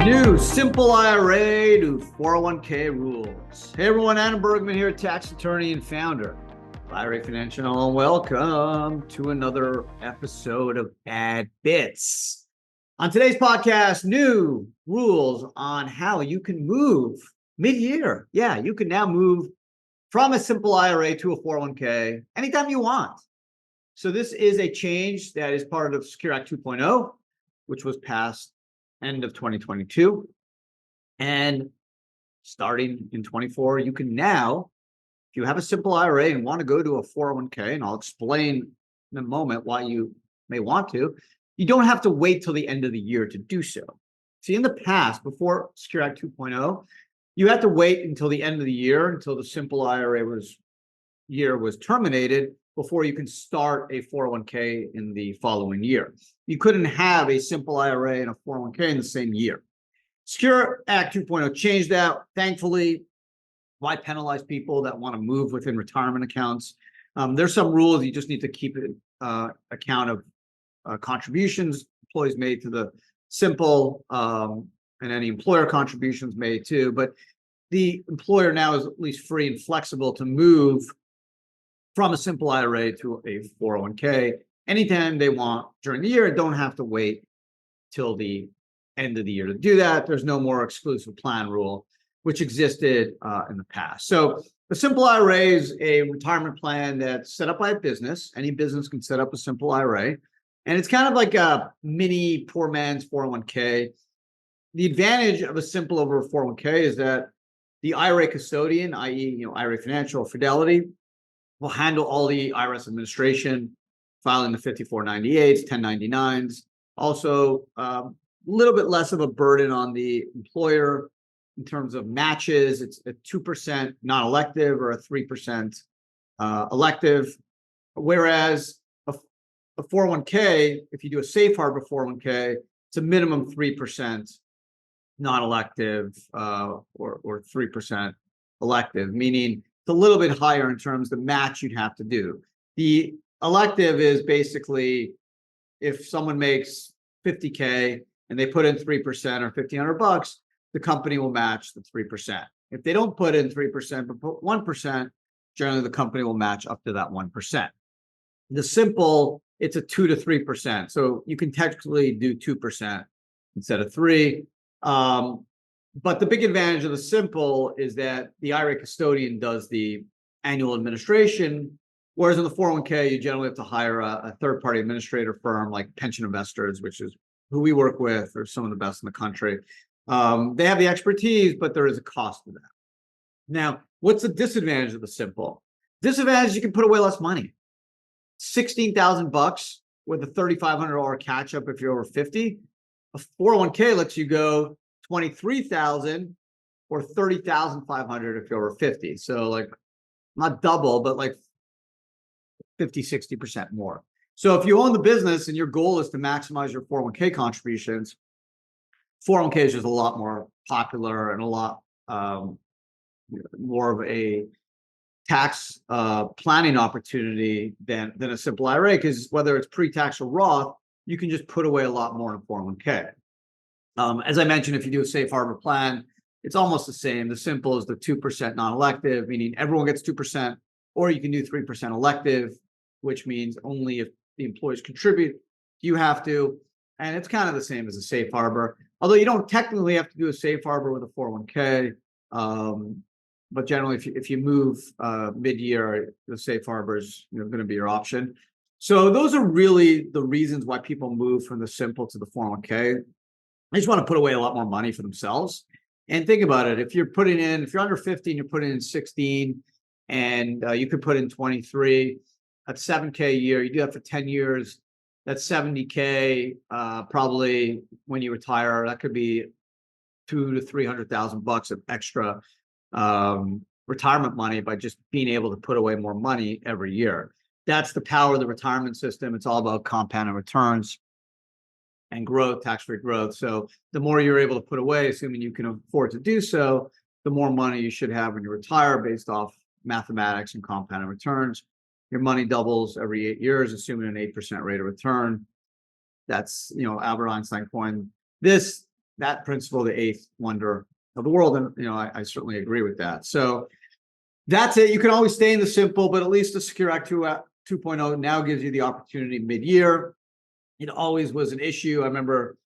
New Simple IRA to 401k rules. Hey everyone, Adam Bergman here, tax attorney and founder of IRA Financial, and welcome to another episode of AdBits. On today's podcast, new rules on how you can move mid-year. Yeah, you can now move from a simple IRA to a 401k anytime you want. So this is a change that is part of Secure Act 2.0, which was passed end of 2022. And starting in 24, you can now, if you have a simple IRA and want to go to a 401k, and I'll explain in a moment why you may want to, you don't have to wait till the end of the year to do so. See, in the past, before Secure Act 2.0, you had to wait until the end of the year, until the simple IRA was terminated, before you can start a 401k in the following year. You couldn't have a simple IRA and a 401k in the same year. Secure Act 2.0 changed that, thankfully. Why penalize people that want to move within retirement accounts? There's some rules you just need to keep account of contributions employees made to the simple and any employer contributions made too. But the employer now is at least free and flexible to move from a simple IRA to a 401k anytime they want during the year. Don't have to wait till the end of the year to do that. There's no more exclusive plan rule, which existed in the past. So the simple IRA is a retirement plan that's set up by a business. Any business can set up a simple IRA. And it's kind of like a mini poor man's 401k. The advantage of a simple over a 401k is that the IRA custodian, i.e., IRA Financial or Fidelity, will handle all the IRS administration, filing the 5498s, 1099s. Also, a little bit less of a burden on the employer in terms of matches. It's a 2% non-elective or a 3% elective. Whereas a 401k, if you do a safe harbor 401k, it's a minimum 3% non-elective or 3% elective, meaning it's a little bit higher in terms of the match you'd have to do. The elective is basically if someone makes 50K and they put in 3% or $1,500, the company will match the 3%. If they don't put in 3% but put 1%, generally the company will match up to that 1%. The simple, it's a 2 to 3%. So you can technically do 2% instead of 3. But the big advantage of the simple is that the IRA custodian does the annual administration, whereas in the 401k, you generally have to hire a third-party administrator firm like Pension Investors, which is who we work with, or some of the best in the country. They have the expertise, but there is a cost to that. Now, what's the disadvantage of the simple? Disadvantage is you can put away less money. $16,000 with a $3,500 catch-up if you're over 50. A 401k lets you go 23,000 or 30,500 if you're over 50. So like not double, but like 50, 60% more. So if you own the business and your goal is to maximize your 401k contributions, 401k is just a lot more popular and a lot more of a tax planning opportunity than a simple IRA, because whether it's pre-tax or Roth, you can just put away a lot more in a 401k. As I mentioned, if you do a safe harbor plan, it's almost the same. The simple is the 2% non-elective, meaning everyone gets 2%, or you can do 3% elective, which means only if the employees contribute, you have to. And it's kind of the same as a safe harbor, although you don't technically have to do a safe harbor with a 401k. But generally, if you move mid-year, the safe harbor is going to be your option. So those are really the reasons why people move from the simple to the 401k. They just want to put away a lot more money for themselves. And think about it. If you're under 50 and you're putting in 16 and you could put in 23, that's $7K a year. You do that for 10 years. That's $70K. Probably when you retire, that could be $200,000 to $300,000 of extra retirement money by just being able to put away more money every year. That's the power of the retirement system. It's all about compounding returns and growth, tax-free growth. So the more you're able to put away, assuming you can afford to do so, the more money you should have when you retire based off mathematics and compounding returns. Your money doubles every 8 years, assuming an 8% rate of return. That's, Albert Einstein coined this that principle, the eighth wonder of the world. And, I certainly agree with that. So that's it. You can always stay in the simple, but at least the Secure Act 2.0 now gives you the opportunity mid-year. It always was an issue. I remember,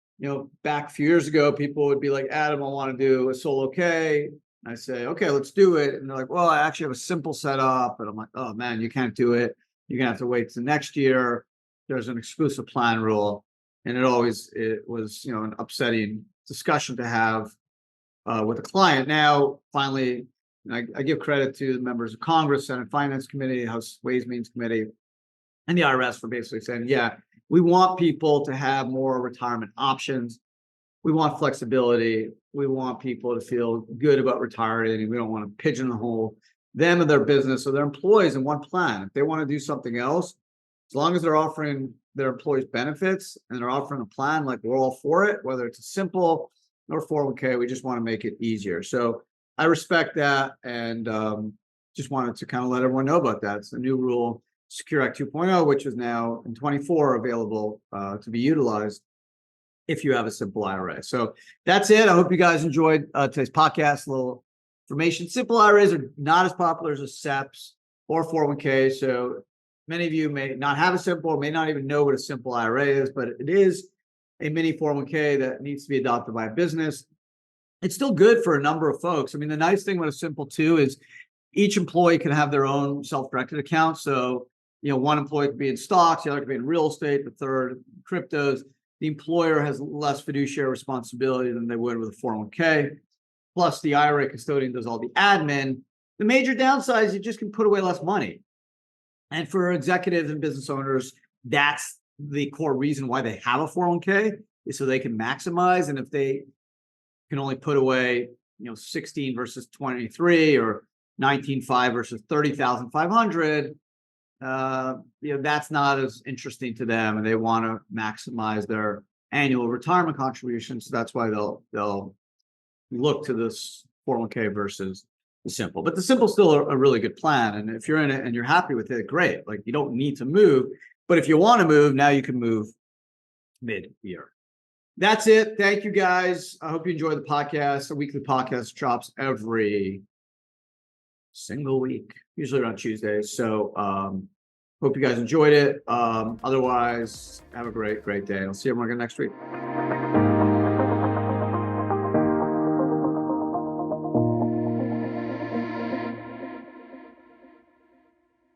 back a few years ago, people would be like, Adam, I want to do a solo K. I say, okay, let's do it. And they're like, well, I actually have a simple setup. And I'm like, oh man, you can't do it. You're gonna have to wait till next year. There's an exclusive plan rule. And it was, an upsetting discussion to have with a client. Now, finally, I give credit to the members of Congress, Senate Finance Committee, House Ways Means Committee, and the IRS for basically saying, yeah, we want people to have more retirement options. We want flexibility. We want people to feel good about retiring. We don't want to pigeonhole them and their business or their employees in one plan. If they want to do something else, as long as they're offering their employees benefits and they're offering a plan, like we're all for it, whether it's a simple or 401k, we just want to make it easier. So I respect that, and just wanted to kind of let everyone know about that. It's the new rule, Secure Act 2.0, which is now in 24 available to be utilized if you have a simple IRA. So that's it. I hope you guys enjoyed today's podcast. A little information. Simple IRAs are not as popular as a SEPs or 401k. So many of you may not have a simple, or may not even know what a simple IRA is, but it is a mini 401k that needs to be adopted by a business. It's still good for a number of folks. I mean, the nice thing with a simple too is each employee can have their own self-directed account. So, one employee could be in stocks, the other could be in real estate, the third cryptos. The employer has less fiduciary responsibility than they would with a 401k. Plus, the IRA custodian does all the admin. The major downside is you just can put away less money. And for executives and business owners, that's the core reason why they have a 401k, is so they can maximize. And if they can only put away, 16 versus 23 or 19.5 versus 30,500, that's not as interesting to them, and they want to maximize their annual retirement contributions. So that's why they'll look to this 401k versus the simple. But the simple is still a really good plan, and if you're in it and you're happy with it, great. Like, you don't need to move, but if you want to move, now you can move mid-year. That's it. Thank you, guys. I hope you enjoy the podcast. The weekly podcast drops every single week, usually around Tuesdays. So hope you guys enjoyed it. Otherwise, have a great day. I'll see everyone again next week.